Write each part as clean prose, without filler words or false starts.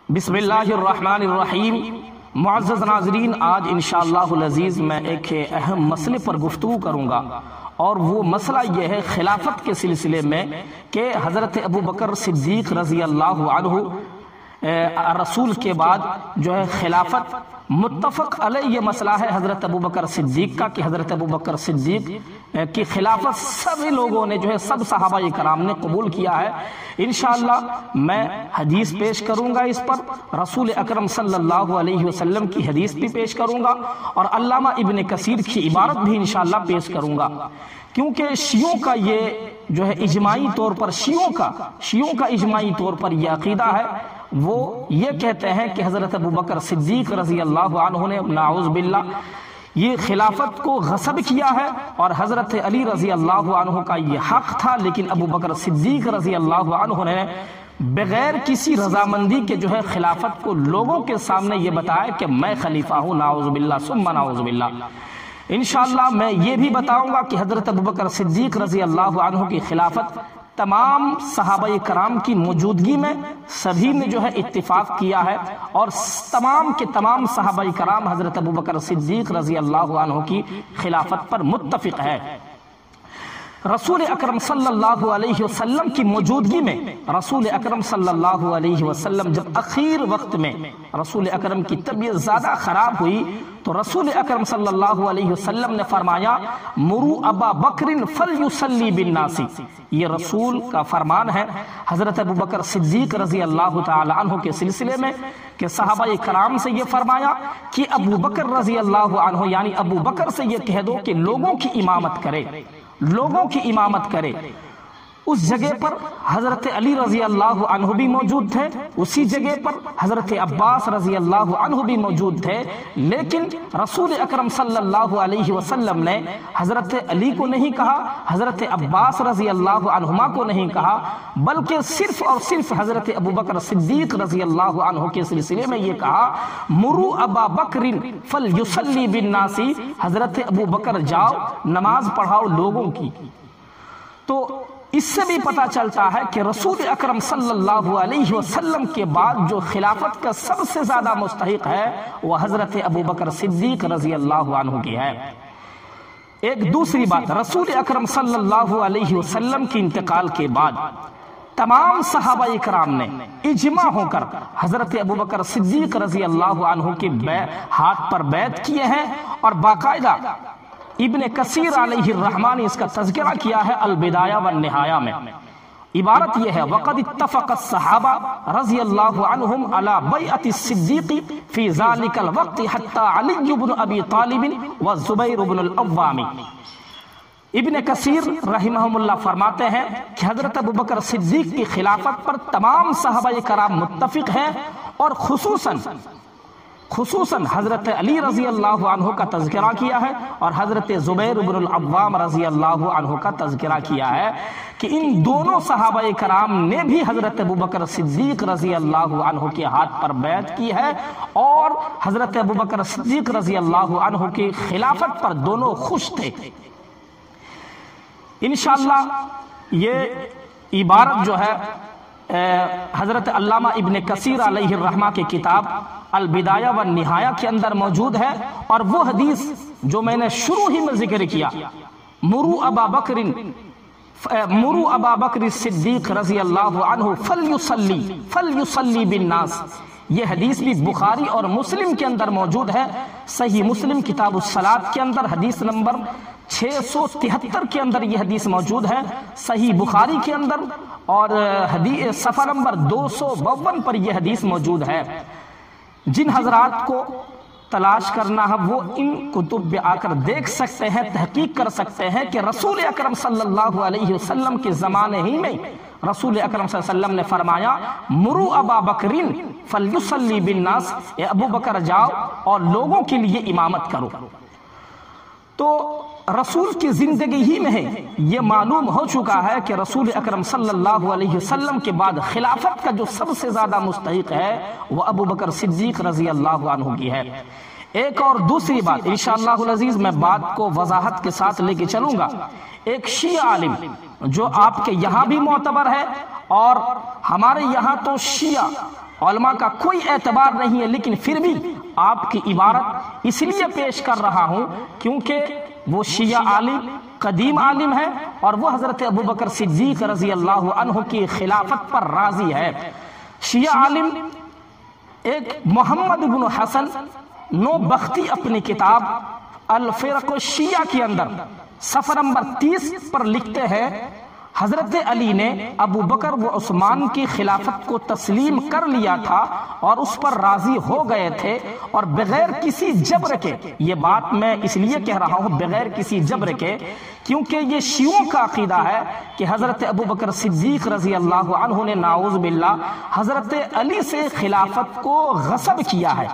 بسم اللہ الرحمن الرحیم۔ معزز ناظرین، آج انشاءاللہ العزیز میں ایک اہم مسئلے پر گفتگو کروں گا، اور وہ مسئلہ یہ ہے خلافت کے سلسلے میں کہ حضرت ابو بکر صدیق رضی اللہ عنہ رسول کے بعد جو ہے خلافت متفق علیہ یہ مسئلہ ہے حضرت ابو بکر صدیق کا، کہ حضرت ابو بکر صدیق کی خلافت سبھی لوگوں نے جو ہے سب صحابہ کرام نے قبول کیا ہے۔ انشاءاللہ میں حدیث پیش کروں گا اس پر، رسول اکرم صلی اللہ علیہ وسلم کی حدیث بھی پیش کروں گا، اور علامہ ابن کثیر کی عبارت بھی انشاءاللہ پیش کروں گا، کیونکہ شیعوں کا یہ جو ہے اجماعی طور پر شیعوں کا اجماعی طور پر یہ عقیدہ ہے، وہ یہ کہتے ہیں کہ حضرت ابو بکر صدیق رضی اللہ عنہ نے نعوذ باللہ یہ خلافت کو غصب کیا ہے، اور حضرت علی رضی اللہ عنہ کا یہ حق تھا، لیکن ابو بکر صدیق رضی اللہ عنہ نے بغیر کسی رضامندی کے جو ہے خلافت کو لوگوں کے سامنے یہ بتایا کہ میں خلیفہ ہوں، نعوذ باللہ ثم نعوذ باللہ۔ انشاءاللہ میں یہ بھی بتاؤں گا کہ حضرت ابو بکر صدیق رضی اللہ عنہ کی خلافت تمام صحابہ کرام کی موجودگی میں سبھی نے جو ہے اتفاق کیا ہے، اور تمام کے تمام صحابہ کرام حضرت ابو بکر صدیق رضی اللہ عنہ کی خلافت پر متفق ہے۔ رسول اکرم صلی اللہ علیہ وسلم کی موجودگی میں رسول اکرم صلی اللہ علیہ وسلم جب اخیر وقت میں رسول اکرم کی طبیعت زیادہ خراب ہوئی، تو رسول اکرم صلی اللہ علیہ وسلم نے فرمایا مرو ابا بکر فلیصلی بالناس۔ یہ رسول کا فرمان ہے حضرت ابو بکر صدیق رضی اللہ تعالی عنہ کے سلسلے میں، کہ صحابہ کرام سے یہ فرمایا کہ ابو بکر رضی اللہ عنہ یعنی ابو بکر سے یہ کہہ دو کہ لوگوں کی امامت کرے۔ اس جگہ پر حضرت علی رضی اللہ عنہ بھی موجود تھے، اسی جگہ پر حضرت عباس رضی اللہ عنہ بھی موجود تھے، لیکن رسول اکرم صلی اللہ علیہ وسلم نے حضرت علی کو نہیں کہا، حضرت عباس رضی اللہ عنہما کو نہیں کہا، بلکہ صرف اور صرف حضرت ابو بکر صدیق رضی اللہ عنہ کے سلسلے میں یہ کہا مرو ابا بکر فلیصلی بالناس، حضرت ابو بکر جاؤ نماز پڑھاؤ لوگوں کی۔ تو اس سے بھی پتہ چلتا ہے کہ رسول اکرم صلی اللہ علیہ وسلم کے بعد جو خلافت کا سب سے زیادہ مستحق ہے وہ حضرت ابو بکر صدیق رضی اللہ عنہ کی ہے۔ ایک دوسری بات، رسول اکرم صلی اللہ علیہ وسلم کی انتقال کے بعد تمام صحابہ کرام نے اجماع ہو کر حضرت ابو بکر صدیق رضی اللہ عنہ کے ہاتھ پر بیعت کیے ہیں، اور باقاعدہ ابن کثیر علیہ الرحمن اس کا تذکرہ کیا ہے البدایہ والنہایہ میں۔ عبارت یہ ہے وَقَدْ اتَّفَقَ الصَّحَابَةُ رضی اللہ عنہم علی بیعۃ الصدیق فی ذلک الوقت حتی علی بن ابی طالب وزبیر بن العوام۔ ابن کثیر رحمہم اللہ فرماتے ہیں کہ حضرت ابو بکر صدیق کی خلافت پر تمام صحابہ کرام متفق ہیں، اور خصوصاً حضرت علی رضی اللہ عنہ کا تذکرہ کیا ہے، اور حضرت زبیر بن العوام رضی اللہ عنہ کا تذکرہ کیا ہے، کہ ان دونوں صحابہ کرام نے بھی حضرت ابو بکر صدیق رضی اللہ عنہ کے ہاتھ پر بیعت کی ہے، اور حضرت ابو بکر صدیق رضی اللہ عنہ کی خلافت پر دونوں خوش تھے۔ انشاءاللہ یہ عبارت جو ہے حضرت علامہ ابن کثیر علیہ الرحمہ کی کتاب البدایہ والنہایہ کے اندر موجود ہے، اور وہ حدیث جو میں نے شروع ہی میں ذکر کیا مرو ابا بکر صدیق رضی اللہ عنہ فلیصلی بالناس، یہ حدیث بھی بخاری اور مسلم کے اندر موجود ہے۔ صحیح مسلم کتاب الصلاۃ کے اندر حدیث نمبر 673 کے اندر یہ حدیث موجود ہے، صحیح بخاری کے اندر اور حدیث صفحہ نمبر 252 پر یہ حدیث موجود ہے۔ جن حضرات کو تلاش کرنا ہے وہ ان کتب میں آ کر دیکھ سکتے ہیں، تحقیق کر سکتے ہیں کہ رسول اکرم صلی اللہ علیہ وسلم کے زمانے ہی میں رسول اکرم صلی اللہ علیہ وسلم نے فرمایا مرو ابا بکر فلیصلی بالناس، اے ابو بکر جاؤ اور لوگوں کے لیے امامت کرو۔ تو رسول کی زندگی ہی میں یہ معلوم ہو چکا ہے کہ رسول اکرم صلی اللہ علیہ وسلم کے بعد خلافت کا جو سب سے زیادہ مستحق ہے وہ ابو بکر صدیق رضی اللہ عنہ کی ہے۔ ایک اور دوسری بات انشاءاللہ العزیز میں بات کو وضاحت کے ساتھ لے کے چلوں گا، ایک شیعہ عالم جو آپ کے یہاں بھی معتبر ہے اور ہمارے یہاں تو شیعہ علماء کا کوئی اعتبار نہیں ہے، لیکن پھر بھی آپ کی عبارت اس لیے پیش کر رہا ہوں کیونکہ وہ شیعہ عالم قدیم عالم ہے اور وہ حضرت ابوبکر صدیق رضی اللہ عنہ کی خلافت پر راضی ہے۔ شیعہ عالم ایک محمد بن حسن نوبختی اپنی کتاب الفرق الشیعہ کے اندر صفحہ نمبر 30 پر لکھتے ہیں حضرت علی نے ابو بکر و عثمان کی خلافت کو تسلیم کر لیا تھا اور اس پر راضی ہو گئے تھے، اور بغیر کسی جبر کے، یہ بات میں اس لیے کہہ رہا ہوں بغیر کسی جبر کے کیونکہ یہ شیعوں کا عقیدہ ہے کہ حضرت ابو بکر صدیق رضی اللہ عنہ نے نعوذ باللہ حضرت علی سے خلافت کو غصب کیا ہے۔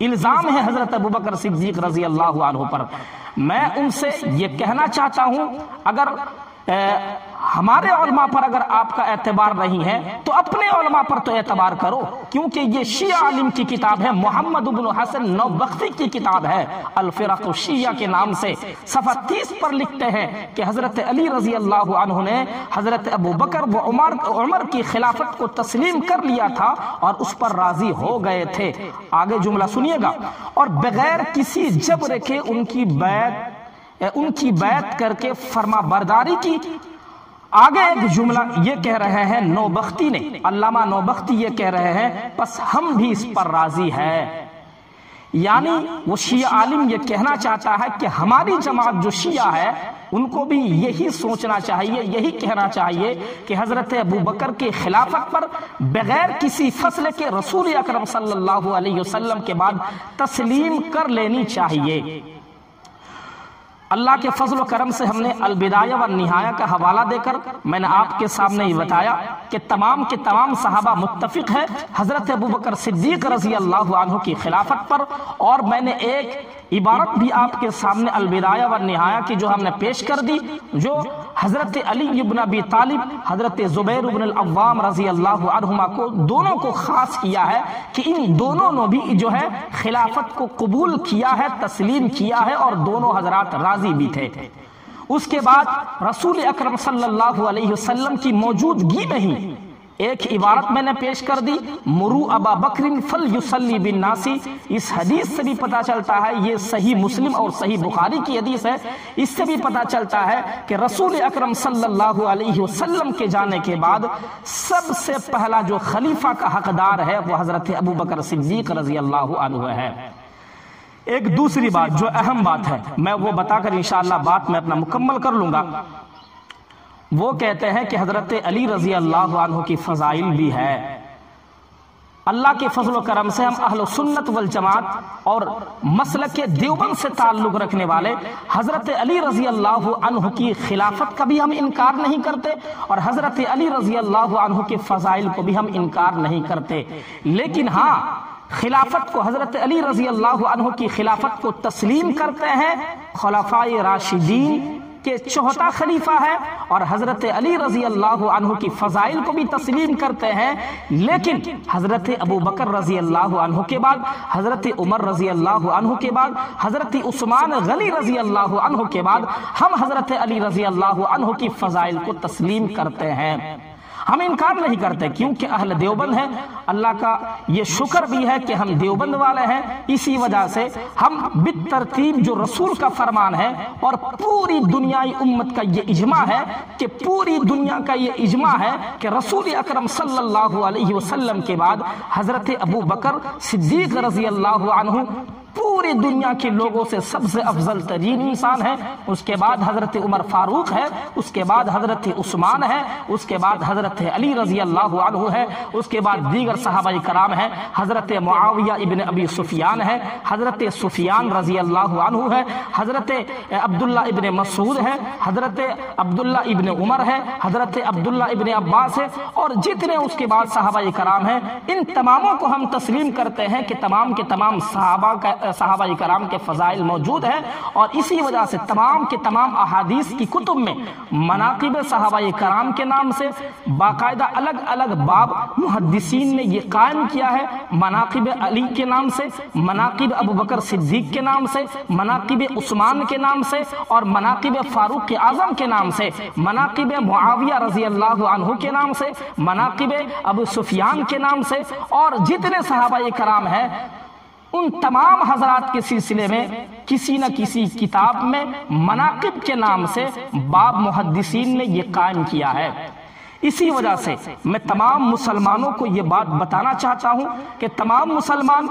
الزام ہے حضرت ابو بکر صدیق رضی اللہ عنہ پر۔ میں ان سے یہ کہنا چاہتا ہوں اگر ہمارے علماء پر اگر آپ کا اعتبار نہیں ہے تو اپنے علماء پر تو اعتبار کرو، کیونکہ یہ شیعہ عالم کی کتاب ہے، محمد بن حسن نوبختی کی کتاب ہے الفرق الشیعہ کے نام سے۔ صفحہ 30 پر لکھتے ہیں کہ حضرت علی رضی اللہ عنہ نے حضرت ابو بکر و عمر کی خلافت کو تسلیم کر لیا تھا اور اس پر راضی ہو گئے تھے۔ آگے جملہ سنیے گا، اور بغیر کسی جبر کے ان کی بیعت کر کے فرما برداری کی۔ آگے ایک جملہ یہ کہہ رہے ہیں نوبختی نے، علامہ نوبختی یہ کہہ رہے ہیں پس ہم بھی اس پر راضی ہے۔ یعنی وہ شیعہ عالم یہ کہنا چاہتا ہے کہ ہماری جماعت جو شیعہ ہے ان کو بھی یہی سوچنا چاہیے، یہی کہنا چاہیے کہ حضرت ابو بکر کی خلافت پر بغیر کسی فصل کے رسول اکرم صلی اللہ علیہ وسلم کے بعد تسلیم کر لینی چاہیے۔ اللہ کے فضل و کرم سے ہم نے البدایہ والنہایہ کا حوالہ دے کر میں نے آپ کے سامنے یہ بتایا کہ تمام کے تمام صحابہ متفق ہے حضرت ابوبکر صدیق رضی اللہ عنہ کی خلافت پر، اور میں نے ایک عبارت بھی آپ کے سامنے البدایہ والنہایہ کی جو ہم نے پیش کر دی، جو حضرت علی بن ابی طالب، حضرت زبیر بن العوام رضی اللہ عنہما کو دونوں کو خاص کیا ہے کہ ان دونوں نے بھی جو ہے خلافت کو قبول کیا ہے، تسلیم کیا ہے، اور دونوں حضرات راضی بھی تھے۔ اس کے بعد رسول اکرم صلی اللہ علیہ وسلم کی موجودگی میں ہی ایک عبارت میں نے پیش کر دی، مرو ابا بکر فلیصلی بالناس۔ اس حدیث سے بھی پتہ چلتا ہے، یہ صحیح مسلم اور صحیح بخاری کی حدیث ہے، اس سے بھی پتہ چلتا ہے کہ رسول اکرم صلی اللہ علیہ وسلم کے جانے کے بعد سب سے پہلا جو خلیفہ کا حقدار ہے وہ حضرت ابوبکر صدیق رضی اللہ عنہ ہے۔ ایک دوسری بات جو اہم بات ہے، میں وہ بتا کر انشاءاللہ بات میں اپنا مکمل کر لوں گا۔ وہ کہتے ہیں کہ حضرت علی رضی اللہ عنہ کی فضائل بھی ہے۔ اللہ کے فضل و کرم سے ہم اہل سنت والجماعت اور مسلک دیوبند سے تعلق رکھنے والے حضرت علی رضی اللہ عنہ کی خلافت کا بھی ہم انکار نہیں کرتے، اور حضرت علی رضی اللہ عنہ کے فضائل کو بھی ہم انکار نہیں کرتے، لیکن ہاں خلافت کو، حضرت علی رضی اللہ عنہ کی خلافت کو تسلیم کرتے ہیں، خلفائے راشدین کہ چوتھا خلیفہ ہے، اور حضرت علی رضی اللہ عنہ کی فضائل کو بھی تسلیم کرتے ہیں، لیکن حضرت ابو بکر رضی اللہ عنہ کے بعد، حضرت عمر رضی اللہ عنہ کے بعد، حضرت عثمان غنی رضی اللہ عنہ کے بعد ہم حضرت علی رضی اللہ عنہ کی فضائل کو تسلیم کرتے ہیں، ہم انکار نہیں کرتے، کیونکہ اہل دیوبند ہیں۔ اللہ کا یہ شکر بھی ہے کہ ہم دیوبند والے ہیں، اسی وجہ سے ہم بالترتیب جو رسول کا فرمان ہے اور پوری دنیائی امت کا یہ اجماع ہے کہ پوری دنیا کا یہ اجماع ہے کہ رسول اکرم صلی اللہ علیہ وسلم کے بعد حضرت ابو بکر صدیق رضی اللہ عنہ پوری دنیا کے لوگوں سے سب سے افضل ترین انسان ہے، اس کے بعد حضرت عمر فاروق ہے، اس کے بعد حضرت عثمان ہے، اس کے بعد حضرت علی رضی اللہ عنہ ہے، اس کے بعد دیگر صحابہ کرام ہیں، حضرت معاویہ ابن ابی سفیان ہے، حضرت سفیان رضی اللہ عنہ ہے، حضرت عبداللہ ابن مسعود ہے، حضرت عبداللہ ابن عمر ہے، حضرت عبداللہ ابن عباس ہے، اور جتنے اس کے بعد صحابہ کرام ہیں، ان تماموں کو ہم تسلیم کرتے ہیں کہ تمام کے تمام صحابہ صحابہ کرام کے فضائل موجود ہیں، اور اسی وجہ سے تمام کے تمام احادیث کی کتب میں مناقب صحابہ کرام کے نام سے باقاعدہ الگ الگ باب محدثین نے یہ قائم کیا ہے، مناقب علی کے نام سے، مناقب ابوبکر صدیق کے نام سے، مناقب عثمان کے نام سے، اور مناقب فاروق اعظم کے نام سے، مناقب معاویہ رضی اللہ عنہ کے نام سے، مناقب ابو سفیان کے نام سے، اور جتنے صحابہ کرام ہیں ان تمام حضرات کے سلسلے میں کسی نہ کسی کتاب میں مناقب کے نام سے باب محدثین نے یہ قائم کیا ہے۔ اسی وجہ سے میں تمام مسلمانوں کو یہ بات بتانا چاہتا ہوں کہ تمام مسلمان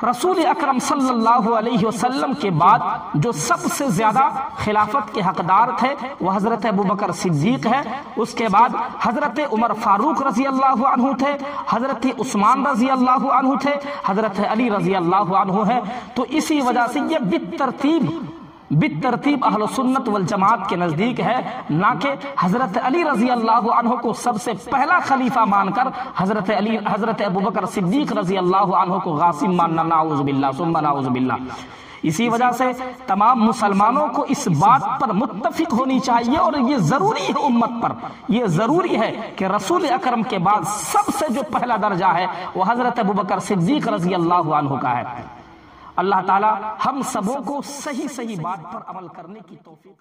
رسول اکرم صلی اللہ علیہ وسلم کے بعد جو سب سے زیادہ خلافت کے حقدار تھے وہ حضرت ابوبکر صدیق ہے، اس کے بعد حضرت عمر فاروق رضی اللہ عنہ تھے، حضرت عثمان رضی اللہ عنہ تھے، حضرت علی رضی اللہ عنہ ہے۔ تو اسی وجہ سے یہ بالترتیب اہل سنت والجماعت کے نزدیک ہے، نہ کہ حضرت علی رضی اللہ عنہ کو سب سے پہلا خلیفہ مان کر حضرت ابوبکر صدیق رضی اللہ عنہ کو غاصب ماننا، نعوذ باللہ ثم نعوذ باللہ۔ اسی وجہ سے تمام مسلمانوں کو اس بات پر متفق ہونی چاہیے، اور یہ ضروری ہے امت پر، یہ ضروری ہے کہ رسول اکرم کے بعد سب سے جو پہلا درجہ ہے وہ حضرت ابوبکر صدیق رضی اللہ عنہ کا ہے۔ اللہ تعالی ہم سبوں کو صحیح بات پر عمل کرنے کی توفیق